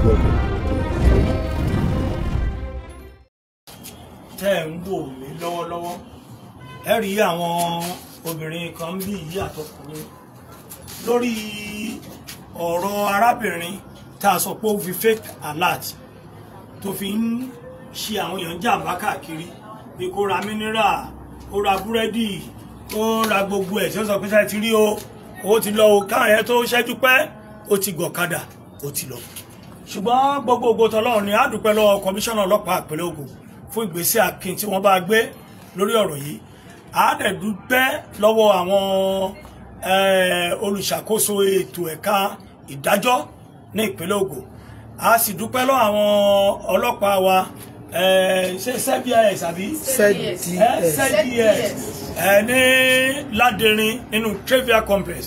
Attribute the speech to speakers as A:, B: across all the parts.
A: welcome.
B: tẹ́ ń wò mí lọ́wọ́lọ́wọ́ ẹ rí àwọn obìnrin kan bí ìyí àtọkùnrin lórí ọ̀rọ̀ arábìnrin tá a sọ pé ó fi fake alert tó fi ń ṣe àwọn èèyàn jàǹbá káàkiri bí kó ra mineral kó ra búrẹ́dì kó ra gbogbo ẹ̀ tí ó sọ pé sáà ti rí o ti lọ o káwọn ẹ̀ tó ṣẹ́jú pẹ́ ó ti gọ̀kadà ó ti lọ ṣùgbọ́n gbogbo tọ́lọ́run ni a dúpẹ́ lọ́wọ́ kọmíṣánná ọlọ́pàá ìpínlẹ̀ Ògùn fún ìgbésẹ̀ akin tí wọ́n bá gbé lórí ọ̀rọ̀ yìí a dẹ̀ dúpẹ́ lọ́wọ́ àwọn olùṣàkóso ètò ẹ̀ka ìdájọ́ ní ìpínlẹ̀ Ògùn a sì dúpẹ́ lọ́wọ́ àwọn ọlọ́pàá wa ṣe ZDS àbí ZDS ní Ládẹrin nínú Trevia complex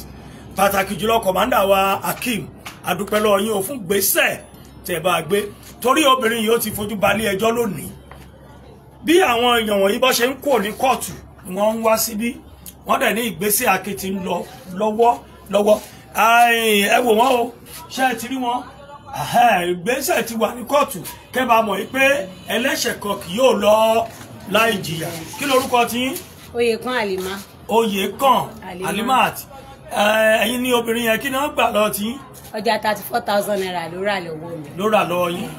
B: pàtàkì jùlọ kọ̀mándà wa Akeem a dúpẹ́ lọ́wọ́ yín o fún gbésẹ̀ tẹ́ bá gbé torí obìnrin yìí ó ti fojú balẹ̀ ẹjọ́ lónìí bí àwọn èèyàn wọ̀nyí bọ́ ṣe ń kó ní kóòtù wọ́n ń wá síbí wọ́n dẹ̀ ní ìgbésẹ̀ akéèti ń lọ lọ́wọ́ ẹ wò wọ́n o ṣé ẹ ti rí wọn ìgbésẹ̀ ti wà ní kóòtù kẹ́ bá mọ̀ pé ẹlẹ́ṣẹ̀ kan kì yóò lọ láì jìyà kí lorúkọ tí
C: Oyèkán Àlìmá.
B: Oyèkán Alimat ẹ̀yin ní obìnrin yẹn kí ni wọ́n gbà lọ tí
C: ọjà 34,000 naira ló rà lọ́wọ́ mi.
B: ló rà lọ́wọ́ yín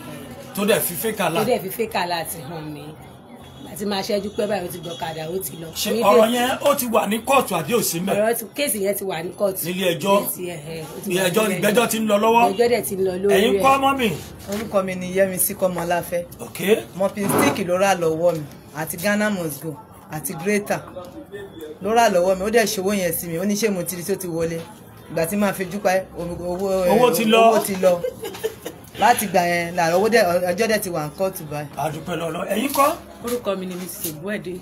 B: tó dẹ̀ fi fẹ́kàlà.
C: tó dẹ̀ fi fẹ́kàlà ti hàn mí àti máa ṣẹ́jú pé báyìí ó ti gbọ̀kadà ó ti lọ.
B: ṣe ọ̀rọ̀ yẹn ó ti wà ní kóòtù àbí ò sí mẹ́.
C: kéèsì yẹn ti wà ní kóòtù.
B: nílé ẹjọ́ ìgbẹ́jọ́ ti ń lọ lọ́wọ́.
C: ìgbẹ́jọ́ dẹ̀ ti ń lọ lórí rẹ̀.
B: ẹ̀yin kọ́ mọ́ mi.
D: orúkọ mi ni Yẹ́misí Kọ́mọláfẹ́.
B: ok.
D: mopping stick ló rà lọ́wọ́ mi àti Ghana must go àti greater ló rà lọ́wọ́ mi ó dẹ̀ ṣòwò yẹn sí mi ó ní ṣé mo ti rí tó ti wọlé ìgbà tí máa fi júpa
B: owó ti lọ
D: láti gbà yẹn làrá owó dẹ ọjọ́ dẹ̀ ti wà ń kóòtù báyìí.
B: àdúpẹ́ lọ́lọ́ ẹ̀yin kọ́.
E: orúkọ mi ni Mrs. Ògbóẹ̀dé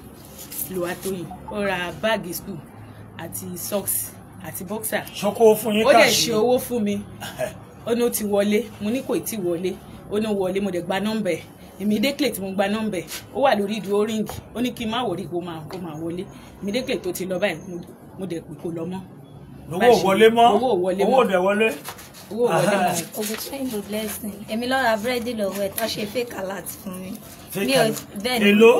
E: Lùwàtóyìn ó ra báàgì school àti socks àti boxer.
B: ṣoko fún yín káàṣì.
E: ó dẹ̀ ṣe owó fún mi ó ní ó ti wọlé mo ní kò tí wọlé ó ní wọlé mo dẹ̀ gba nọ́mbà ẹ̀ immediately tí mo gba nọ́mbà ẹ̀ ó wà lórí ìdúró ring ó ní kí n má wọrí kó máa wọlé immediately tó ti lọ báyìí mo dẹ̀ pé kò lọ mọ́.
B: owó wọlé mọ́
E: owó dẹ̀ wọlé.
F: Ògùntóyìn blessing èmi lọ ra búrẹ́dì lọ́wọ́ ẹ̀ tó ṣe fake alert fún mi.
B: èló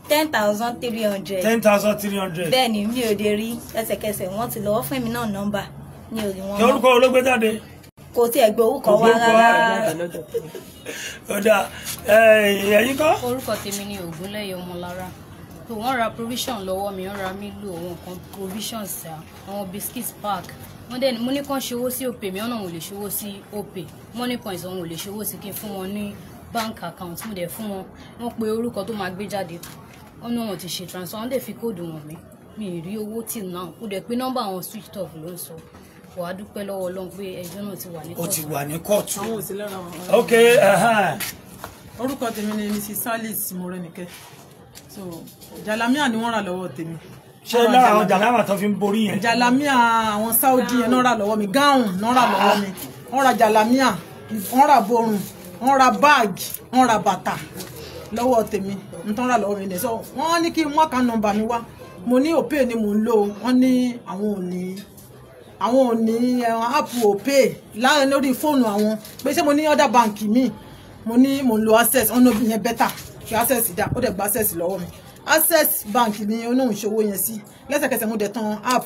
F: 10,300.
B: 10,300.
F: bẹ́ẹ̀ni mi ò dé rí ẹsẹ̀kẹsẹ̀ wọ́n ti lọ́wọ́ fún mi náà nọ́mbà ní orí wọn.
B: kí orúkọ olóògbé jáde.
F: kò tí ẹ gbé orúkọ wá rárá.
B: ọ̀dà ẹ̀yin kọ́.
G: orúkọ tèmi ni Ògúnlẹ́yẹ Ọmọlára tó wọ́n ra provision lọ́wọ́ mi wọ́n ra mílò àwọn nǹkan provisions àwọn biscuits pack wọ́n dẹ̀ mo ní kàn ṣòwò sí Opay mi ọ̀nà wọn ò lè ṣòwò sí Opay money points wọn ò lè ṣòwò sí kí n fún wọn ní bank account mo dẹ̀ fún wọn wọ́n pe orúkọ tó máa gbé jáde wọ́n ní wọn ti ṣe transfer wọ́n dẹ̀ fi kóòdù wọn mi ì rí owó till now kó dẹ̀ pé nọ́mbà àwọn switched off ló ń sọ wàá dúpẹ́ lọ́wọ́ Ọlọ́run pé ẹjọ́ náà ti wà ní kóòtù.
B: ó ti wà ní kóòtù.
E: àwọn òsì lára wọn.
B: ok.
E: orúkọ tèmi ni Mrs. Salis Morenike so Jalamiya ni wọ́n rà lọ́wọ́ tèmi.
B: ṣé lára àwọn Jalamiya tó fi ń borí yẹn.
E: Jalamiya àwọn Saudi yẹn náà rà lọ́wọ́ mi gáùn náà rà lọ́wọ́ mi wọ́n ra Jalamiya wọ́n ra borun wọ́n ra báàgì wọ́n ra bàtà lọ́wọ́ tèmi nítorí rà lọ́wọ́ mi ní sọ wọ́n ní kí n mú account number mi wá mo ní Opay ni mò ń lò wọ́n ní àwọn ò ní app Opay láàrin lórí fóònù àwọn pé ṣé mo ní other bank mi mo ní mò ń lo Access ọ̀nà òbí yẹn bẹ́tà kí Access dá ó dẹ̀ gba Access lọ́wọ́ mi Access bank ni oníhùn ìṣòwò yẹn sí lẹ́sẹ̀kẹsẹ̀ mo dẹ̀ tan app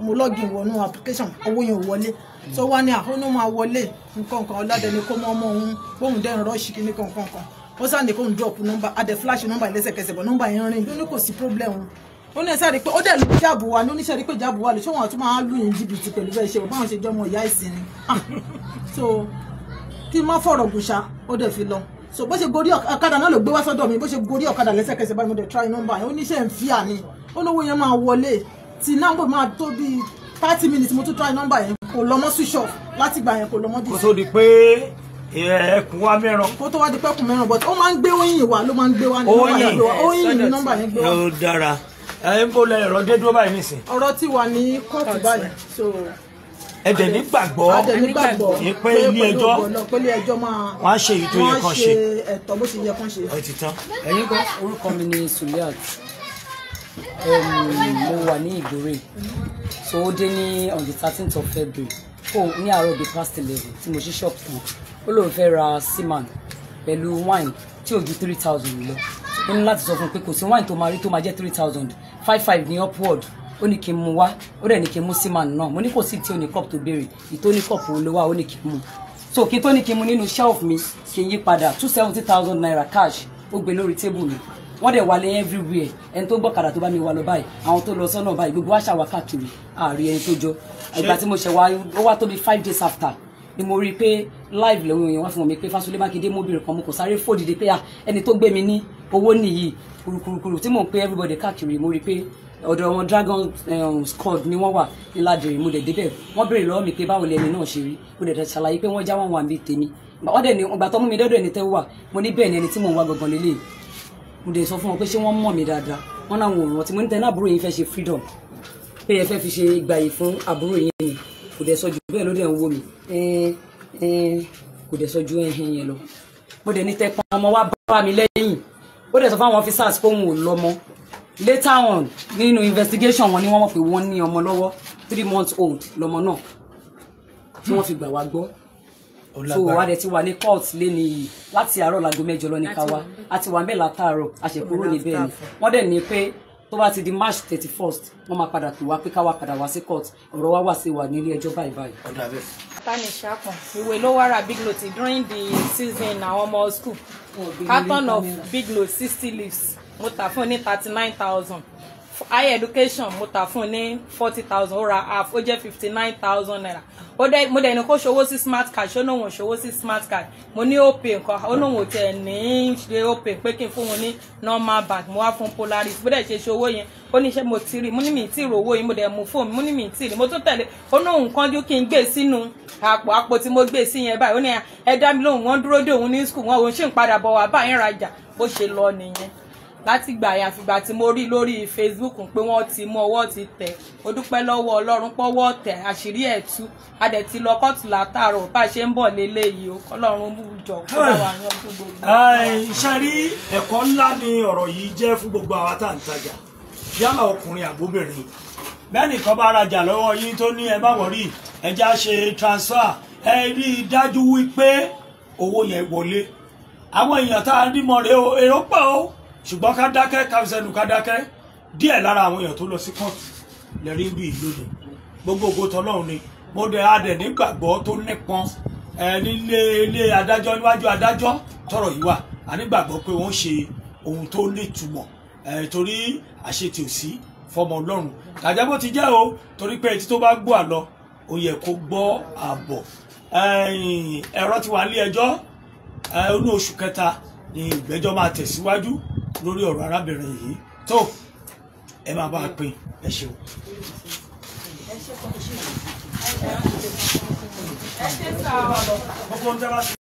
E: mo login wọnú application owó yẹn ò wọlé so wá ní àhónú máa wọlé nǹkan ọ̀làdẹni kó mọ́ ọmọ òun bóun dẹ́rùn rọ́ọ̀ṣì kí ní kankan ó sáà ní kó ń drop number adẹ flash number lẹ́sẹ̀kẹsẹ̀ bọ̀ number yẹn rìn ló ní kò sí problem ó ní ẹ̀sẹ̀ rí pé ó dẹ̀ lu jáàbù wa ní oníṣẹ́ rí pé jáàbù wa lè ṣé wọn àtúmọ̀ á lù yín jìbìtì pẹ̀lú bẹ́ẹ̀ ṣe báwọn ṣe jọmọ ìyá ìsìn ni so kí n má fọ̀rọ̀ gùnṣà ó dẹ̀ fi lọ so bó ṣe gorí ọ̀kadà náà ló gbé wá sọ́dọ̀ mi bó ṣe gorí ọ̀kadà lẹ́sẹ̀kẹsẹ̀ báyìí mo dẹ̀ try number yẹn ó níṣẹ́ ń fi àní ó lówó yẹn máa wọlé tí nọ́mbà máa tó bíi 30 minutes mo tún try number yẹn kò lọ mọ́ switch off láti gbà yẹn kò lọ mọ́ dì.
B: kó tó di pé ẹkùn wa mẹ́ràn.
E: kó tó wá di pẹ́kùn mẹ́ràn but ó máa ń gbé oyin wa ló máa ń gbé wa ní oyin ní nọ́mbà yẹn gbé wa.
B: ó dára ẹ ń bó lẹ ẹ̀rọ dé dúró báyìí nísìn.
E: ọ̀rọ̀ ti wà ní kóòtù báyìí so
B: ẹ̀dẹ̀ nígbàgbọ́ ní pé ilé ẹjọ́ wọ́n á ṣe èyí tó yẹ kán ṣe
E: ẹ̀tọ́ bó ṣe yẹ kán ṣe.
B: ẹ ti tán ẹ̀yin kọ́.
H: orúkọ mi ni Suliat mo wà ní Ìgbòrè so ó dé ní on the 13th of February
A: phone ní àárọ̀ bíi past 11 tí mo ṣí shop tán ó lóun fẹ́ ra seaman pẹ̀lú wine tí ò ju 3,000 lọ ó ní láti sọ fún un pé kò sí wine tó máa rí tó máa jẹ́ 3,000 5,500 ní upward ó ní kí n mú wá ó dẹ̀ ní kí n mú seaman náà mo ní kò sí tí ò ní cup tó béèrè ìtó ní cup wo ló wá ó ní kí n mú so kí n tó ní kí n mú nínú shelf mi kí n yí padà 270,000 naira cash ó gbé lórí table mi wọ́n dẹ̀ wálé everywhere ẹni tó gbọ́kadà tó bá mi wá lọ báyìí àwọn tó lọ sọ́nà báyìí gbogbo wa ṣàwá káàkiri àárí ẹni tó jọ ìgbà tí mo ṣẹ̀ wá ó wá tó bí 5 days after ni mo rí i pé live lẹ́wọ̀n èèyàn wá fún mi pé Fásolé Mákindé mobìnrin kan mo kò sáré fò dìde pé ẹni tó gbé mi ní owó nìyí kùrùkùrù tí mò ń pé everybody káàkiri mo rí i pé ọ̀dọ̀ wọn Dragon squad ni wọ́n wà ní Ládìrí mo dẹ̀ débẹ̀ wọ́n béèrè lọ́wọ́ mi pé báwo lẹ́ni náà ṣe rí mo dẹ̀ ṣàlàyé pé wọ́n já wọn wà ní tèmi wọ́n dẹ̀ ní ìgbà tó mú mi dọ́dọ̀ ẹni tẹ́ wà mo ní bẹ́ẹ̀ ni ẹni tí mò ń wá gangan lélẹ̀ mo dẹ̀ sọ fún wọn pé ṣé wọ́n mọ̀ mí dáadáa wọ́n náà wọ̀n wọn tí mo ní tẹ́ ní àbúrò yìí fẹ́ ṣe freedom pé ẹ fẹ́ fi ṣe ìgbàyè fún àbúrò yìí ni kò dẹ̀ sọ jù bẹ́ẹ̀ ló dẹ̀ ń wò mí kò dẹ̀ sọ ju ẹ̀hìn yẹn lọ mo dẹ̀ ní tẹ́ pọn ọmọ wá bá mi lẹ́yìn ó dẹ̀ sọ fún àwọn officers pé òun ò lọ́mọ later on nínú investigation wọn ni wọ́n mọ̀ pé wọ́n ní ọmọ lọ́wọ́ 3 months old lọ́mọ náà tí wọ́n fi gbà wá gbọ́ so wa dẹ̀ ti wà ní court lẹ́ni yìí láti àárọ̀ láago 7 lọ ní ká wá a ti wà ńbẹ̀ látàárọ̀ a ṣe kúrò níbẹ̀ ni wọ́n dẹ̀ ní pé tó bá ti di March 31st wọ́n máa padà pè wá pé ká wá padà wá sí court ọ̀rọ̀ wa wà sí wà nílé ẹjọ́ báyìí.
H: Tanisha kan ìwé ló wá ra big note during the season àwọn ọmọ school carton of big note 60 leaves mo tà fún ní 39,000 higher education mo tà fún ní 40,000 ó ra half ó jẹ́ 59,000 naira mo dẹ̀ ní kó ṣòwò sí smart card ṣó náà wọ́n ṣòwò sí smart card mo ní opay nǹkan ó náà wọ́n tẹ̀ ní ṣe opay pé kí n fún wọn ní normal bank mo wá fún Polaris bó dẹ̀ ṣe ṣòwò yẹn ó ní ṣe mo ti rí mo ní mi tí ìrówó yìí mo dẹ̀ mú fóònù mo ní mi tí rí mo tún tẹ̀lé ó náà nǹkan jú kí n gbé sínú àpò tí mo gbé sí yẹn báyìí ó ní ẹ dá mi lóhùn wọ́n dúró dé òun ní school wọn òun ṣì ń padà bọ̀ wá báyìí rajà bó ṣe lọ nìyẹn láti gbà yẹn àfìgbà tí mo rí lórí Facebook pé wọ́n ti mú ọwọ́ ti tẹ̀ ó dúpẹ́ lọ́wọ́ Ọlọ́run pọ́wọ́ tẹ̀ àṣírí ẹ̀ tú a dẹ̀ ti lọ kóòtù látàárọ̀ bá a ṣe ń bọ̀ lélẹ́yìí o Ọlọ́run jọ kó bá wa yan fún gbogbo.
B: iṣẹ́ rí ẹ̀kọ́ ńlá ni ọ̀rọ̀ yìí jẹ́ fún gbogbo àwa tá à ń tajà yálà ọkùnrin àbóbìnrin bẹ́ẹ̀ nìkan bá rajà lọ́wọ́ yín tó ní ẹ bá wọ̀rí ẹja ṣe transfer ẹ rí i dájú wípé owó yẹn wọlé àwọn èèyàn tá a rí mọ́ rẹ o èrò pọ̀ o ṣùgbọ́n ká dákẹ́ káfíṣẹ́nu ká dákẹ́ díẹ̀ lára àwọn èèyàn tó lọ sí kóòtù lẹ́rí bí ìlú ni gbogbo ògo tọlọ́run ni mo dẹ̀ adẹ̀ nígbàgbọ́ tó nípọn nílé ilé adájọ́ níwájú adájọ́ tọrọ yìí wà a nígbàgbọ́ pé wọ́n ṣe ohun tó nítumọ̀ torí àṣetì ò sí fọmọ Ọlọ́run tàjẹ́ bó ti jẹ́ o torí pé etí tó bá gbọ́ àlọ ó yẹ kó gbọ́ àbọ̀ ẹ̀rọ ti wà nílé ẹjọ́ ní oṣù kẹta ni ìgbẹ́jọ́ máa tẹ̀síwájú lórí ọ̀rọ̀ arábìnrin yìí tó ẹ máa bá a pín ẹ ṣeun. ẹ ṣe sáà.